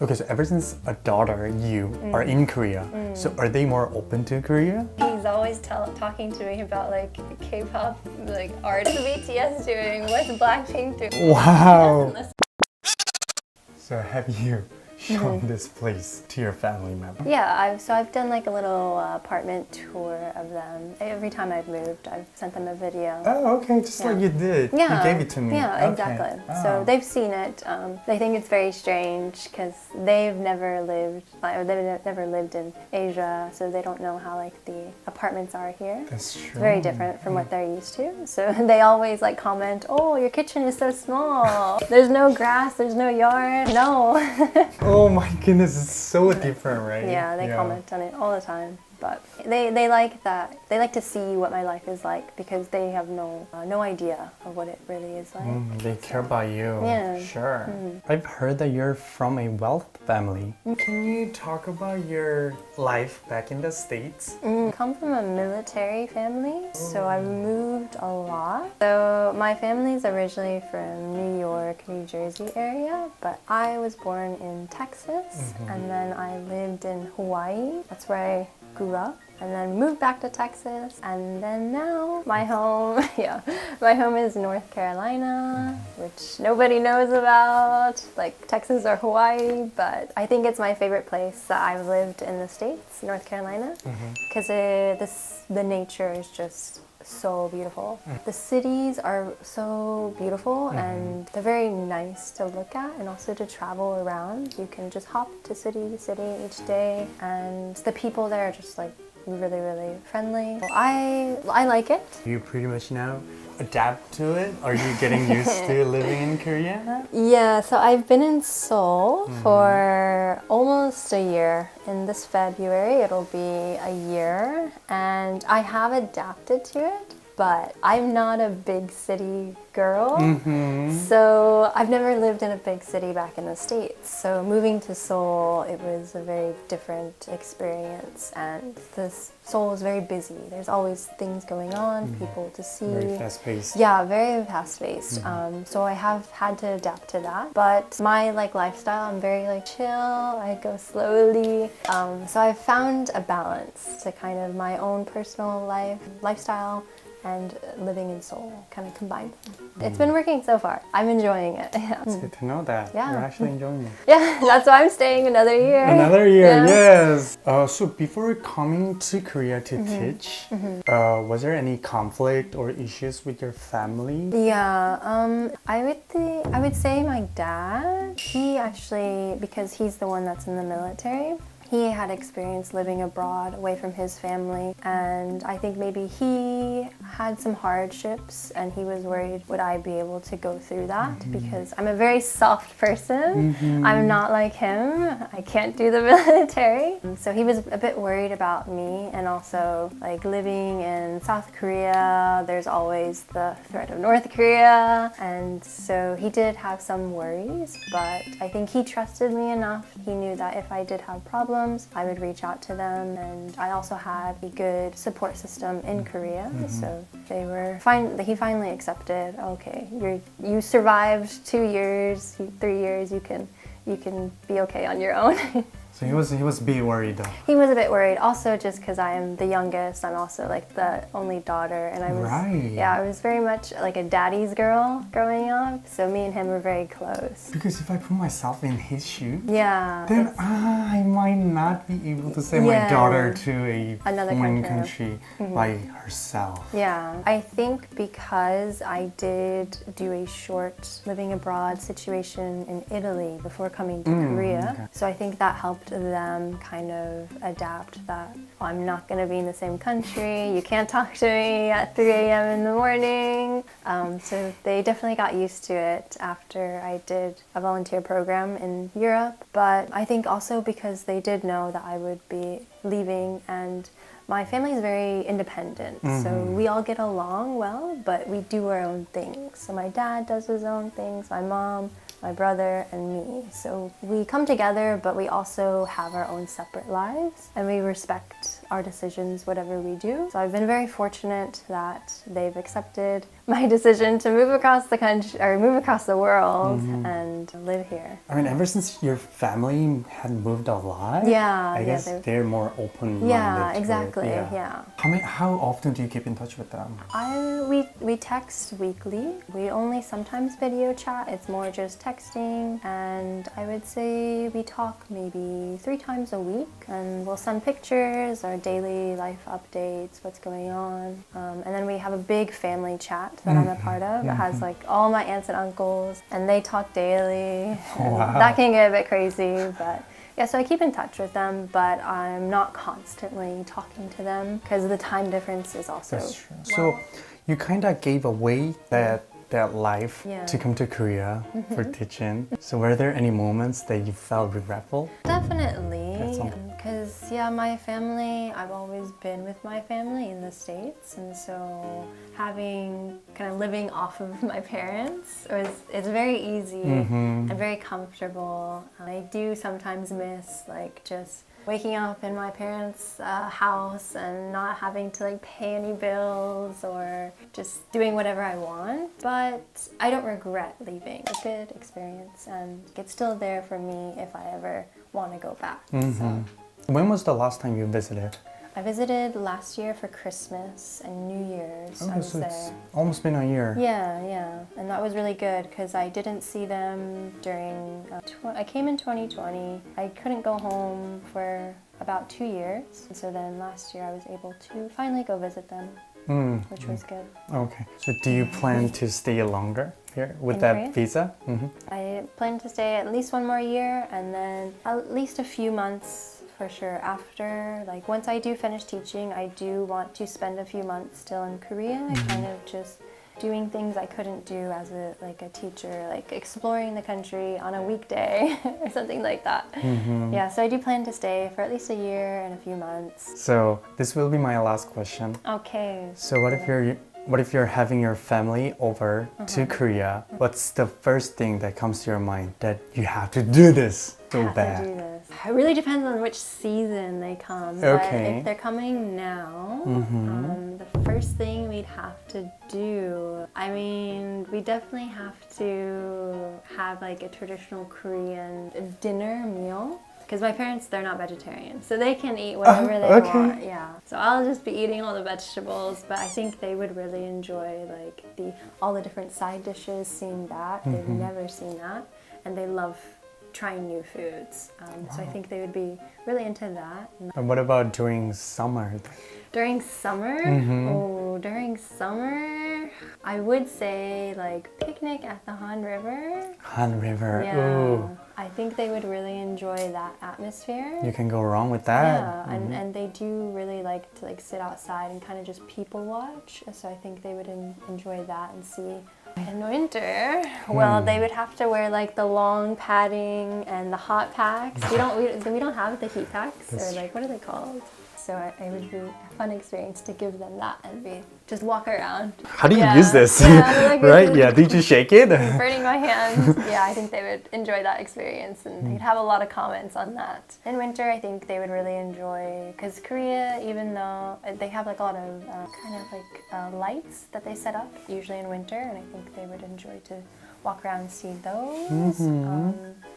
Okay, so ever since a daughter, you are in Korea, so are they more open to Korea? He's always talking to me about like K-pop, like art. What's BTS doing? What's Blackpink doing? Wow! So have you shown this place to your family members? Yeah, I've done like a little apartment tour of them. Every time I've moved, I've sent them a video. Oh, okay, just like you did. Yeah. You gave it to me. Yeah, Okay. exactly. Oh. So they've seen it. They think it's very strange because they've never lived in Asia, so they don't know how like the apartments are here. That's true. It's very different from what they're used to. So they always like comment, "Oh, your kitchen is so small. There's no grass. There's no yard." No. Oh my goodness, it's so different, right? Yeah, they comment on it all the time. But they like that. They like to see what my life is like because they have no idea of what it really is like. They care about you. Yeah. Sure. I've heard that you're from a wealth family. Can you talk about your life back in the States? I come from a military family, so I've moved a lot. So my family's originally from New York, New Jersey area, but I was born in Texas, and then I lived in Hawaii. That's where I grew up, and then moved back to Texas, and then now my home is North Carolina, which nobody knows about, like Texas or Hawaii, but I think it's my favorite place that I've lived in the States, North Carolina, because the nature is just so beautiful. The cities are so beautiful and they're very nice to look at and also to travel around. You can just hop to city to city each day, and the people there are just like really, really friendly. I like it. You pretty much now adapt to it? Are you getting used to living in Korea? Yeah, so I've been in Seoul for almost a year. In this February, it'll be a year, and I have adapted to it, but I'm not a big city girl. So I've never lived in a big city back in the States. So moving to Seoul, it was a very different experience, and Seoul is very busy. There's always things going on, people to see. Very fast-paced. Yeah, very fast-paced. So I have had to adapt to that. But my lifestyle, I'm very chill. I go slowly. So I've found a balance to kind of my own personal lifestyle and living in Seoul, kind of combined. It's been working so far. I'm enjoying it. Yeah. It's good to know that. Yeah. You're actually enjoying it. Yeah, that's why I'm staying another year. Another year, Yeah. yes. So before coming to Korea to teach, was there any conflict or issues with your family? Yeah, I would say my dad, he actually, because he's the one that's in the military, he had experience living abroad away from his family, and I think maybe he had some hardships and he was worried would I be able to go through that because I'm a very soft person. I'm not like him. I can't do the military. So he was a bit worried about me, and also living in South Korea, there's always the threat of North Korea, and so he did have some worries, but I think he trusted me enough. He knew that if I did have problems, I would reach out to them, and I also had a good support system in Korea, so they were fine. He finally accepted, okay, you survived 2 years, 3 years, you can be okay on your own. So he was a bit worried though. He was a bit worried, also just because I am the youngest. I'm also the only daughter, and I was very much like a daddy's girl growing up. So me and him were very close. Because if I put myself in his shoes, yeah, then I might not be able to send my daughter to another foreign country by herself. Yeah, I think because I did do a short living abroad situation in Italy before coming to Korea, so I think that helped them kind of adapt that I'm not going to be in the same country, you can't talk to me at 3 a.m. in the morning. So they definitely got used to it after I did a volunteer program in Europe. But I think also because they did know that I would be leaving, and my family is very independent, so we all get along well, but we do our own things. So my dad does his own things, my mom, my brother, and me. So we come together, but we also have our own separate lives, and we respect our decisions, whatever we do. So I've been very fortunate that they've accepted my decision to move across the country or move across the world and live here. I mean, ever since your family had moved a lot, Yeah, I guess they're more open-minded. Yeah, to it. exactly. Yeah. How often do you keep in touch with them? We text weekly. We only sometimes video chat. It's more just texting, and I would say we talk maybe 3 times a week, and we'll send pictures, our daily life updates, what's going on, and then we have a big family chat that I'm a part of. It has like all my aunts and uncles, and they talk daily. Wow. That can get a bit crazy, but. Yeah, so I keep in touch with them, but I'm not constantly talking to them because the time difference is also. That's true. So you kind of gave away that life to come to Korea for teaching. So were there any moments that you felt regretful? Definitely, because my family, I've always been with my family in the States, and so having kind of living off of my parents it's very easy and very comfortable. I do sometimes miss like just waking up in my parents' house and not having to like pay any bills or just doing whatever I want. But I don't regret leaving. It's a good experience and it's still there for me if I ever want to go back. So. When was the last time you visited? I visited last year for Christmas and New Year's. I was so there. it's almost been a year. Yeah. And that was really good because I didn't see them during... I came in 2020. I couldn't go home for about 2 years. And so then last year I was able to finally go visit them, which was good. Okay. So do you plan to stay longer here with In that Korea? visa? I plan to stay at least 1 more year and then at least a few months for sure after. Like once I do finish teaching, I do want to spend a few months still in Korea, kind of just doing things I couldn't do as a teacher, like exploring the country on a weekday or something like that. Yeah, so I do plan to stay for at least a year and a few months. So this will be my last question. Okay. So what if you're having your family over to Korea? What's the first thing that comes to your mind that you have to do this so have bad? to do this. It really depends on which season they come. Okay. But if they're coming now, the first thing we'd have to do, I mean, we definitely have to have like a traditional Korean dinner meal. Because my parents, they're not vegetarian, so they can eat whatever they want. Yeah. So I'll just be eating all the vegetables, but I think they would really enjoy like all the different side dishes, seeing that. They've never seen that, and they love trying new foods. So I think they would be really into that. And what about during summer? During summer? Oh, during summer, I would say like picnic at the Han River. Han River. Yeah. Ooh. I think they would really enjoy that atmosphere. You can go wrong with that. Yeah, and they do really like to like sit outside and kind of just people watch. So I think they would enjoy that and see. In winter, well, they would have to wear like the long padding and the hot packs. We don't have the heat packs, or like what are they called? So it would be a fun experience to give them that and just walk around. How do you use this? Like right? Yeah. Did you shake it? Burning my hands. Yeah, I think they would enjoy that experience and they'd have a lot of comments on that. In winter, I think they would really enjoy, because Korea, even though they have like a lot of kind of like lights that they set up, usually in winter, and I think they would enjoy to walk around and see those.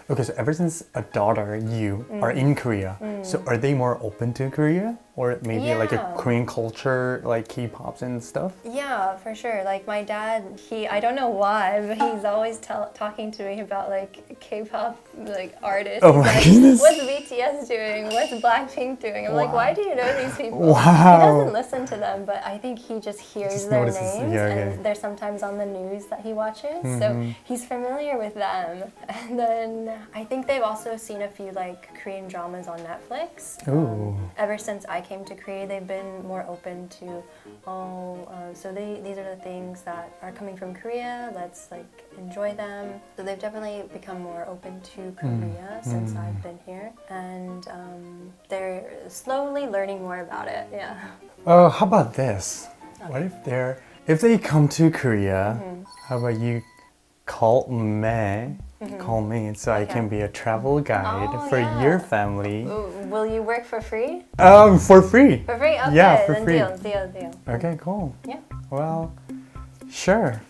Okay, so ever since a daughter, you are in Korea, so are they more open to Korea? Or maybe like a Korean culture, like K-pops and stuff? Yeah, for sure. Like my dad, I don't know why, but he's always talking to me about like K-pop like artists. Oh my goodness. What's BTS doing? What's Blackpink doing? I'm like, why do you know these people? Wow. He doesn't listen to them, but I think he just hears Just their notices, names, yeah. and they're sometimes on the news that he watches. So he's familiar with them. And then I think they've also seen a few like Korean dramas on Netflix. Ooh. Ever since I came to Korea, they've been more open to, so these are the things that are coming from Korea, let's like enjoy them. So they've definitely become more open to Korea since I've been here, and they're slowly learning more about it. Yeah. How about this? What if they come to Korea, how about you call me, so I can be a travel guide for your family. Ooh, will you work for free? For free. For free? Okay, Yeah, for then free. Deal. Okay, cool. Yeah. Well, Sure.